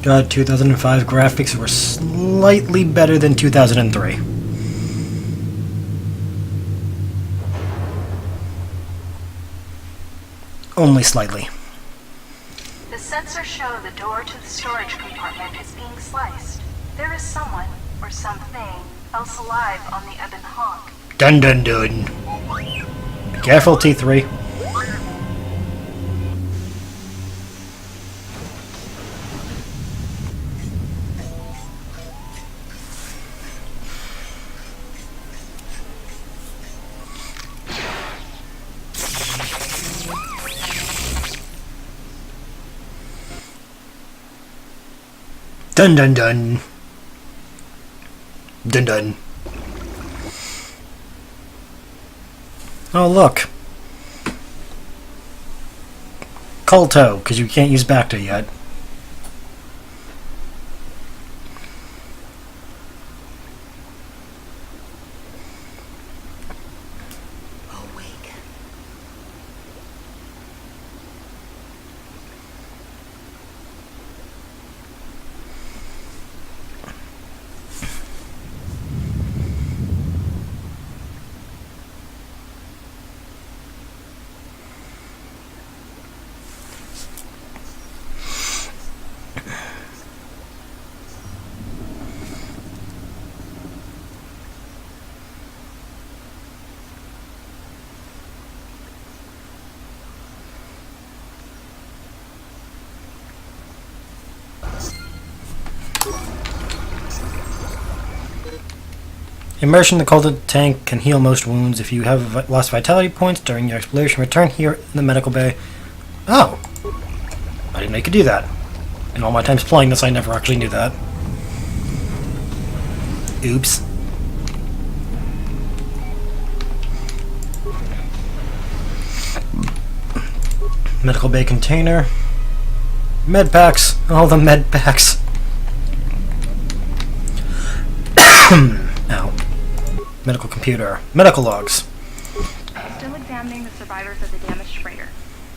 God, 2005 graphics were slightly better than 2003. Only slightly. The sensors show the door to the storage compartment is being sliced. There is someone, or something, else alive on the Ebon Hawk. Dun dun dun. Be careful, T3. Dun dun dun. Dun dun. Oh look. KOTOR, because you can't use Bacta yet. Immersion in the KOTOR tank can heal most wounds. If you have lost vitality points during your exploration, return here in the medical bay. Oh! I didn't know you could do that. In all my times playing this, I never actually knew that. Oops. Medical bay container. Med packs! All the med packs! Ow. Medical computer. Medical logs. Still examining the survivors of the damaged freighter.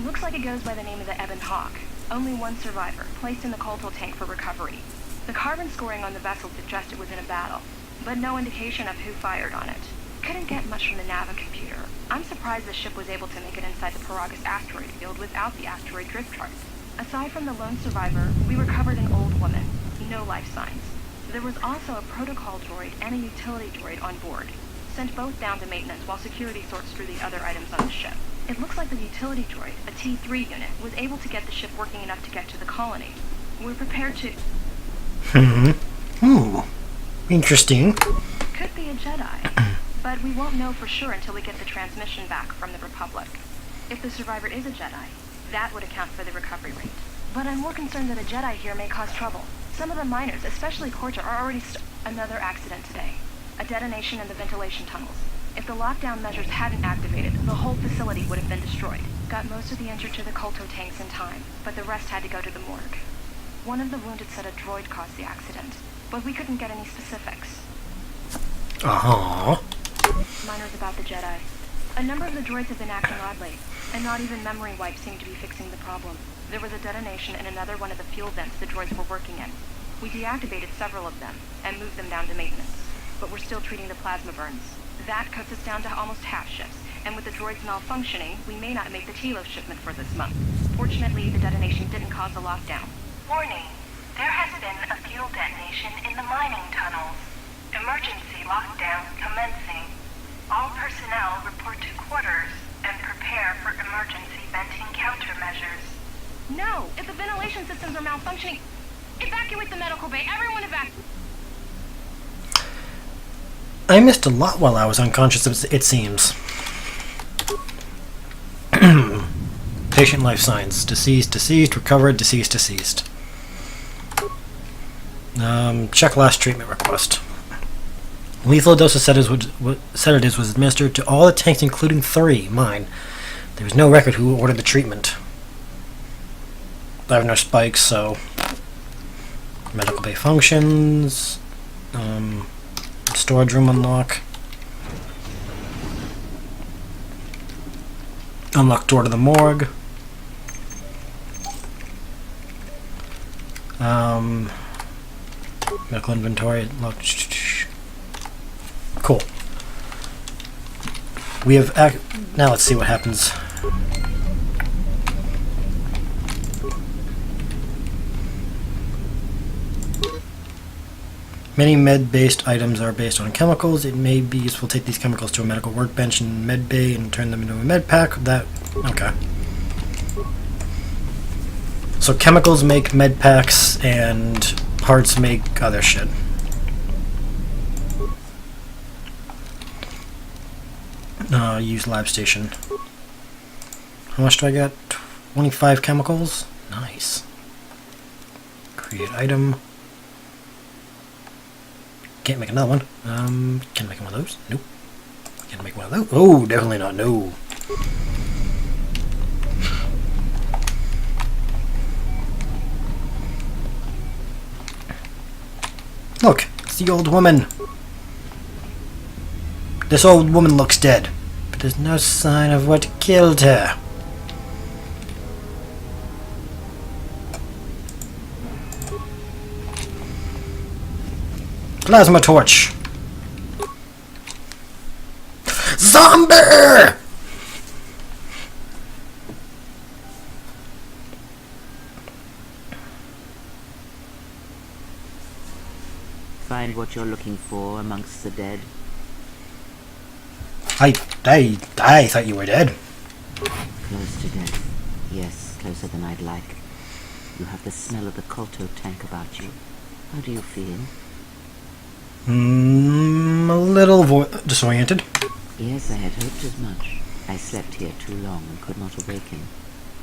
Looks like it goes by the name of the Ebon Hawk. Only one survivor, placed in the KOTOR tank for recovery. The carbon scoring on the vessel suggests it was in a battle, but no indication of who fired on it. Couldn't get much from the Nava computer. I'm surprised the ship was able to make it inside the Paragus asteroid field without the asteroid drift chart. Aside from the lone survivor, we recovered an old woman. No life signs. There was also a protocol droid and a utility droid on board. Sent both down to maintenance while security sorts through the other items on the ship. It looks like the utility droid, a T3 unit, was able to get the ship working enough to get to the colony. We're prepared to... Interesting. Could be a Jedi. But we won't know for sure until we get the transmission back from the Republic. If the survivor is a Jedi, that would account for the recovery rate. But I'm more concerned that a Jedi here may cause trouble. Some of the miners, especially KOTOR, are already Another accident today. A detonation in the ventilation tunnels. If the lockdown measures hadn't activated, the whole facility would have been destroyed. Got most of the injured to the KOTOR tanks in time, but the rest had to go to the morgue. One of the wounded said a droid caused the accident, but we couldn't get any specifics. Miners about the Jedi. A number of the droids have been acting oddly, and not even memory wipes seem to be fixing the problem. There was a detonation in another one of the fuel vents the droids were working in. We deactivated several of them, and moved them down to maintenance. But we're still treating the plasma burns. That cuts us down to almost half shifts, and with the droids malfunctioning, we may not make the Telos shipment for this month. Fortunately, the detonation didn't cause a lockdown. Warning. There has been a fuel detonation in the mining tunnels. Emergency lockdown commencing. All personnel report to quarters and prepare for emergency venting countermeasures. No! If the ventilation systems are malfunctioning, evacuate the medical bay! Everyone evacuate! I missed a lot while I was unconscious, it seems. Patient life signs. Deceased, deceased, recovered, deceased, deceased. Check last treatment request. Lethal dose of sedatives was administered to all the tanks, including 3, mine. There was no record who ordered the treatment. I have no spikes, so... Medical bay functions... storage room unlock. Unlock door to the morgue. Medical inventory. Cool. We have now let's see what happens. Many med-based items are based on chemicals. It may be useful to take these chemicals to a medical workbench in med bay and turn them into a med pack. Okay. So chemicals make med packs and parts make other shit. Use lab station. How much do I get? 25 chemicals? Nice. Create item. Can't make another one. Can I make one of those? Nope. Can't make one of those. Oh, definitely not. No. Look, it's the old woman. This old woman looks dead, but there's no sign of what killed her. Plasma torch. Zombie! Find what you're looking for amongst the dead. I thought you were dead. Close to death. Yes, closer than I'd like. You have the smell of the KOTOR tank about you. How do you feel? A little disoriented. Yes, I had hoped as much. I slept here too long and could not awaken.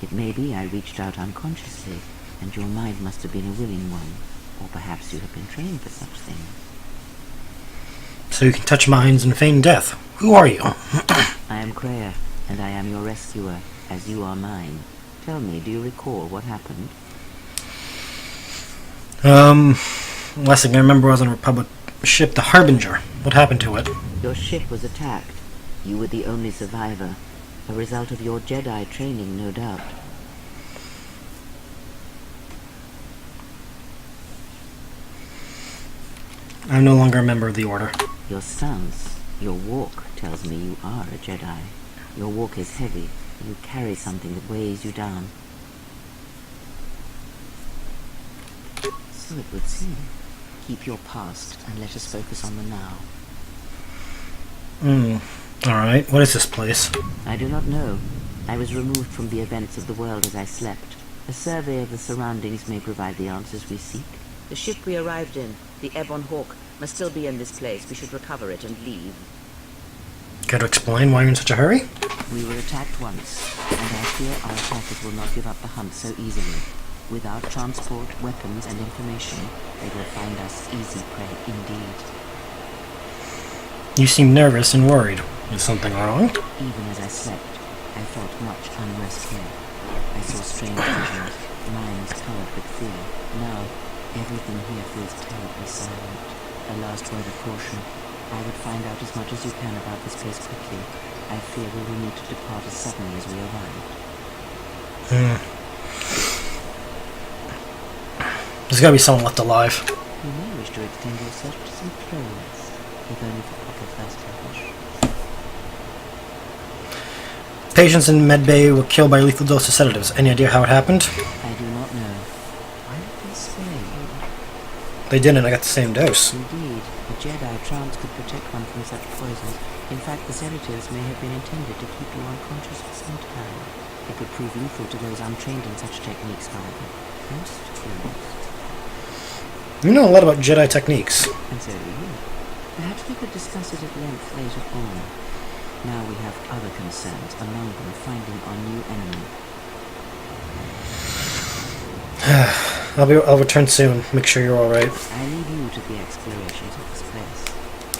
It may be I reached out unconsciously, and your mind must have been a willing one. Or perhaps you have been trained for such things. So you can touch minds and feign death. Who are you? I am Kreia, and I am your rescuer, as you are mine. Tell me, do you recall what happened? Last thing I remember was on a Republic ship, the Harbinger. What happened to it? Your ship was attacked. You were the only survivor. A result of your Jedi training, no doubt. I'm no longer a member of the Order. Your stance, your walk tells me you are a Jedi. Your walk is heavy. You carry something that weighs you down. So it would seem. Keep your past and let us focus on the now. Alright, what is this place? I do not know. I was removed from the events of the world as I slept. A survey of the surroundings may provide the answers we seek. The ship we arrived in, the Ebon Hawk, must still be in this place. We should recover it and leave. Care to explain why you're in such a hurry? We were attacked once, and I fear our attackers will not give up the hunt so easily. Without transport, weapons, and information, they will find us easy prey indeed. You seem nervous and worried. Is something wrong? Even as I slept, I felt much unrest here. I saw strange visions, minds covered with fear. Now, everything here feels terribly silent. A last word of caution. I would find out as much as you can about this place quickly. I fear we will need to depart as suddenly as we arrived. There's gotta be someone left alive. You may wish to extend your search to some clothes, if only for proper first touch. Patients in medbay were killed by a lethal dose of sedatives. Any idea how it happened? I do not know. Why did they spare you? They didn't. I got the same dose. Indeed, a Jedi trance could protect one from such poison. In fact, the sedatives may have been intended to keep you unconscious for some time. It would prove lethal to those untrained in such techniques, however. Most curious. You know a lot about Jedi techniques. And so do you. Perhaps we could discuss it at length later on. Now we have other concerns, among them finding our new enemy. I'll return soon. Make sure you're alright. I leave you to the explorations of this place.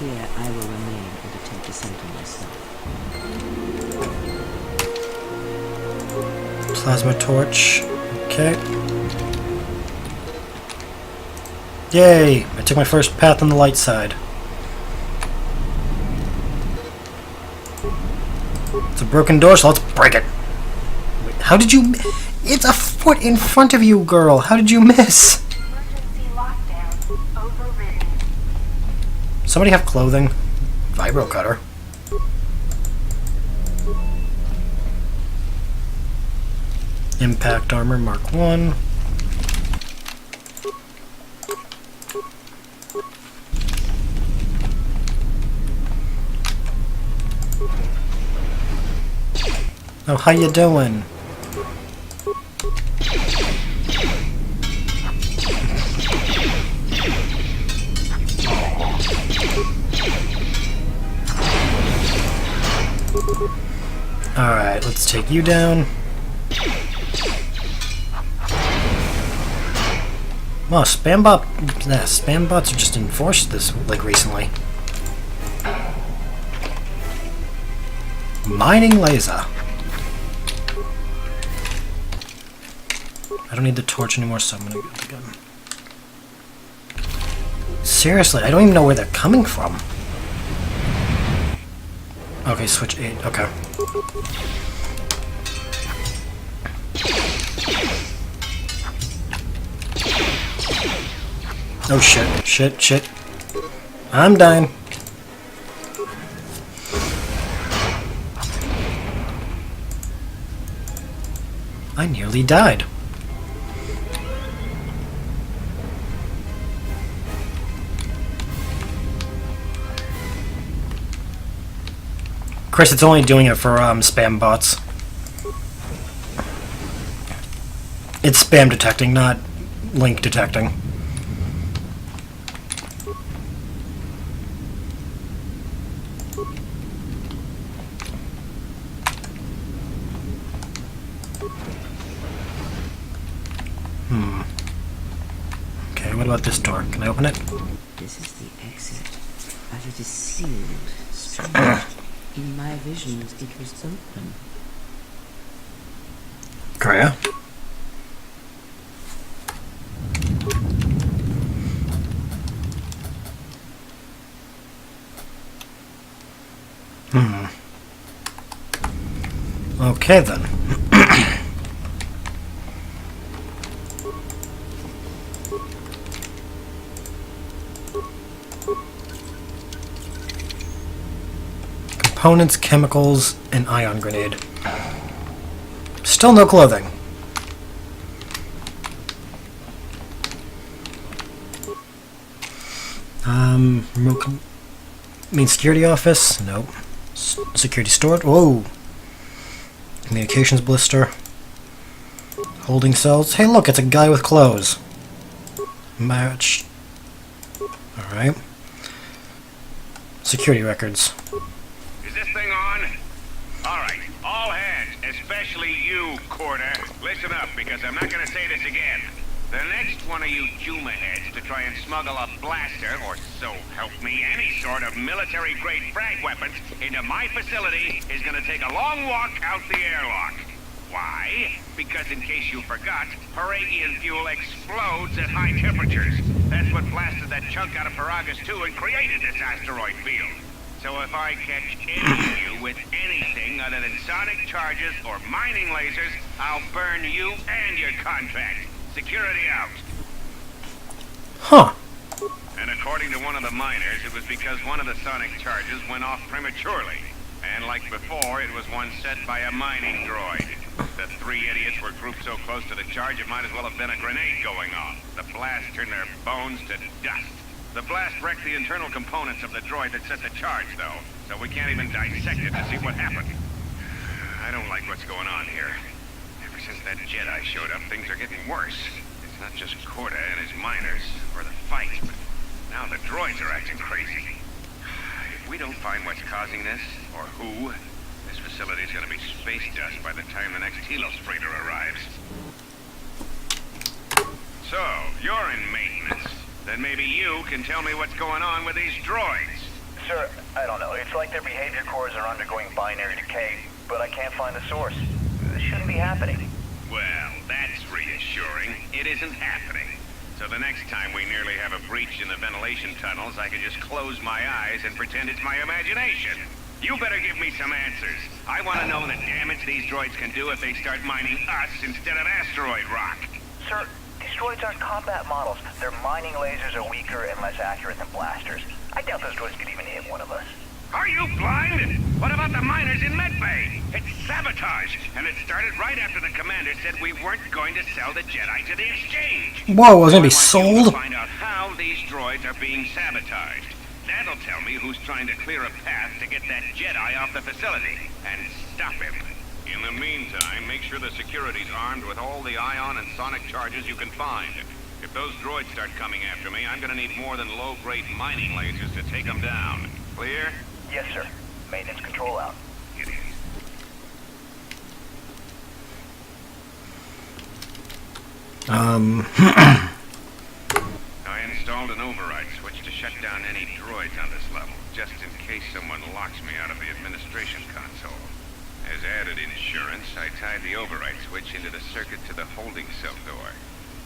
Here I will remain and attempt to center myself. Plasma torch. Okay. Yay! I took my first path on the light side. It's a broken door, so let's break it. Wait, how did you... It's a foot in front of you, girl. How did you miss? somebody have clothing? Vibro cutter. Impact armor Mark 1. Oh, how you doing? Alright, let's take you down. Wow, spam bots are just enforced this, like, recently. Mining laser. I don't need the torch anymore, so I'm gonna get the gun. Seriously, I don't even know where they're coming from. Okay, switch 8, okay. Oh shit. I'm dying. I nearly died. Chris, it's only doing it for spam bots. It's spam detecting, not link detecting. Okay, what about this door? Can I open it? This is the exit, but it is sealed. Strange. In my visions, it was open. Kreia? Okay then. Components, chemicals, and ion grenade. Still no clothing. Main security office? Nope. Security storage? Whoa! Communications blister. Holding cells. Hey look, it's a guy with clothes. Match. Alright. Security records. Is this thing on? Alright, all hands, especially you, Corda. Listen up, because I'm not gonna say this again. The next one of you Juma heads to try and smuggle a blaster, or so help me, any sort of military-grade frag weapons into my facility is gonna take a long walk out the airlock. Why? Because in case you forgot, Paragian fuel explodes at high temperatures. That's what blasted that chunk out of Paragus 2 and created this asteroid field. So if I catch any of you with anything other than sonic charges or mining lasers, I'll burn you and your contract. Security out. Huh. And according to one of the miners, it was because one of the sonic charges went off prematurely. And like before, it was one set by a mining droid. The three idiots were grouped so close to the charge, it might as well have been a grenade going off. The blast turned their bones to dust. The blast wrecked the internal components of the droid that set the charge, though, so we can't even dissect it to see what happened. I don't like what's going on here. Ever since that Jedi showed up, things are getting worse. It's not just Corda and his miners, or the fight, but now the droids are acting crazy. If we don't find what's causing this, or who, this facility's gonna be space dust by the time the next Telos freighter arrives. So, you're in maintenance. Then maybe you can tell me what's going on with these droids. Sir, I don't know. It's like their behavior cores are undergoing binary decay, but I can't find the source. This shouldn't be happening. Well, that's reassuring. It isn't happening. So the next time we nearly have a breach in the ventilation tunnels, I can just close my eyes and pretend it's my imagination. You better give me some answers. I want to know the damage these droids can do if they start mining us instead of asteroid rock. Sir, these droids aren't combat models. Their mining lasers are weaker and less accurate than blasters. I doubt those droids could even hit one of us. Are you blind? What about the miners in Medbay? It's sabotage, and it started right after the commander said we weren't going to sell the Jedi to the exchange. Whoa, I was gonna be I want you sold? to find out how these droids are being sabotaged. That'll tell me who's trying to clear a path to get that Jedi off the facility and stop him. In the meantime, make sure the security's armed with all the ion and sonic charges you can find. If those droids start coming after me, I'm gonna need more than low-grade mining lasers to take them down. Clear? Yes, sir. Maintenance control out. It is. I installed an override switch to shut down any droids on this level, just in case someone locks me out of the administration console. As added insurance, I tied the override switch into the circuit to the holding cell door.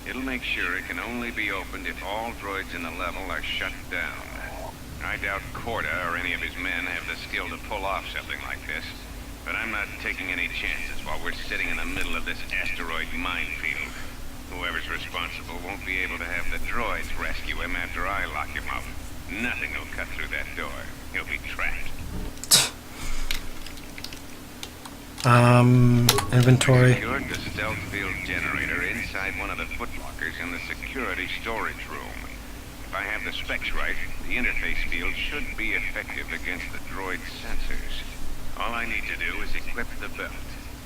It'll make sure it can only be opened if all droids in the level are shut down. I doubt KOTOR or any of his men have the skill to pull off something like this, but I'm not taking any chances while we're sitting in the middle of this asteroid minefield. Whoever's responsible won't be able to have the droids rescue him after I lock him up. Nothing will cut through that door. He'll be trapped. Inventory. Secured the stealth field generator inside one of the footlockers in the security storage room. If I have the specs right, the interface field should be effective against the droid's sensors. All I need to do is equip the belt,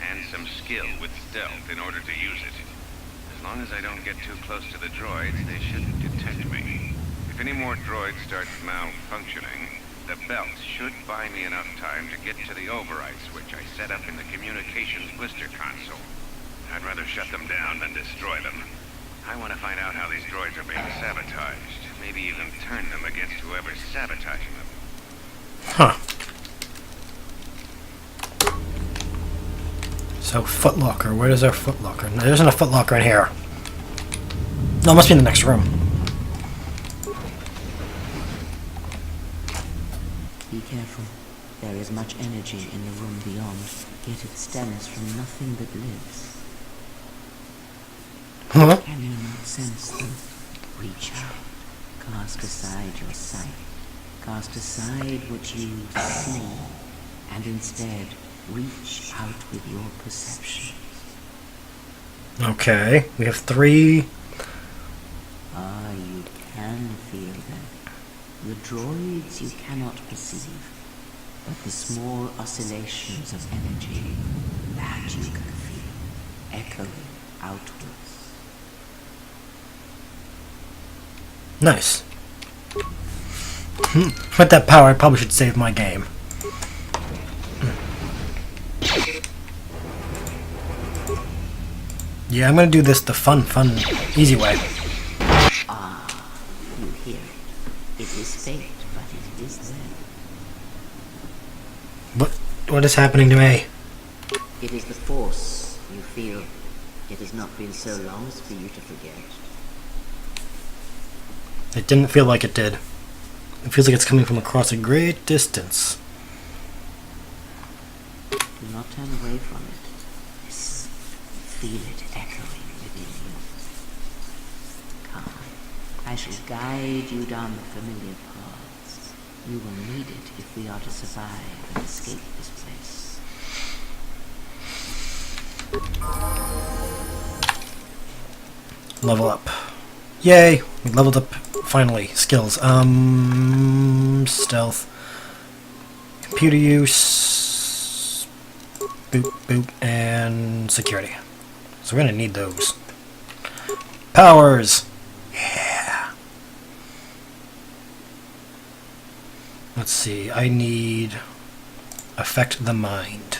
and some skill with stealth in order to use it. As long as I don't get too close to the droids, they shouldn't detect me. If any more droids start malfunctioning, the belt should buy me enough time to get to the override switch I set up in the communications blister console. I'd rather shut them down than destroy them. I want to find out how these droids are being sabotaged. Maybe even turn them against whoever's sabotaging them. Huh. So, footlocker. Where is our footlocker? No, there isn't a footlocker in here. No, it must be in the next room. Be careful. There is much energy in the room beyond, yet it stems from nothing that lives. Huh? Can you not sense them? Reach out. Cast aside your sight. Cast aside what you see, and instead reach out with your perception. Okay, we have 3. Ah, you can feel them. The droids you cannot perceive, but the small oscillations of energy, that you can feel, echoing outwards. Nice. With that power, I probably should save my game. Yeah, I'm gonna do this the fun, easy way. Ah, you hear it. It is faint, but it is there. What is happening to me? It is the force you feel. It has not been so long as for you to forget. It didn't feel like it did. It feels like it's coming from across a great distance. Do not turn away from it. Listen. Feel it echoing within you. Come. I shall guide you down the familiar paths. You will need it if we are to survive and escape this place. Level up. Yay! We leveled up, finally. Skills. Stealth. Computer use. Boop, boop, and security. So we're gonna need those. Powers! Yeah! Let's see, I need... Affect the mind.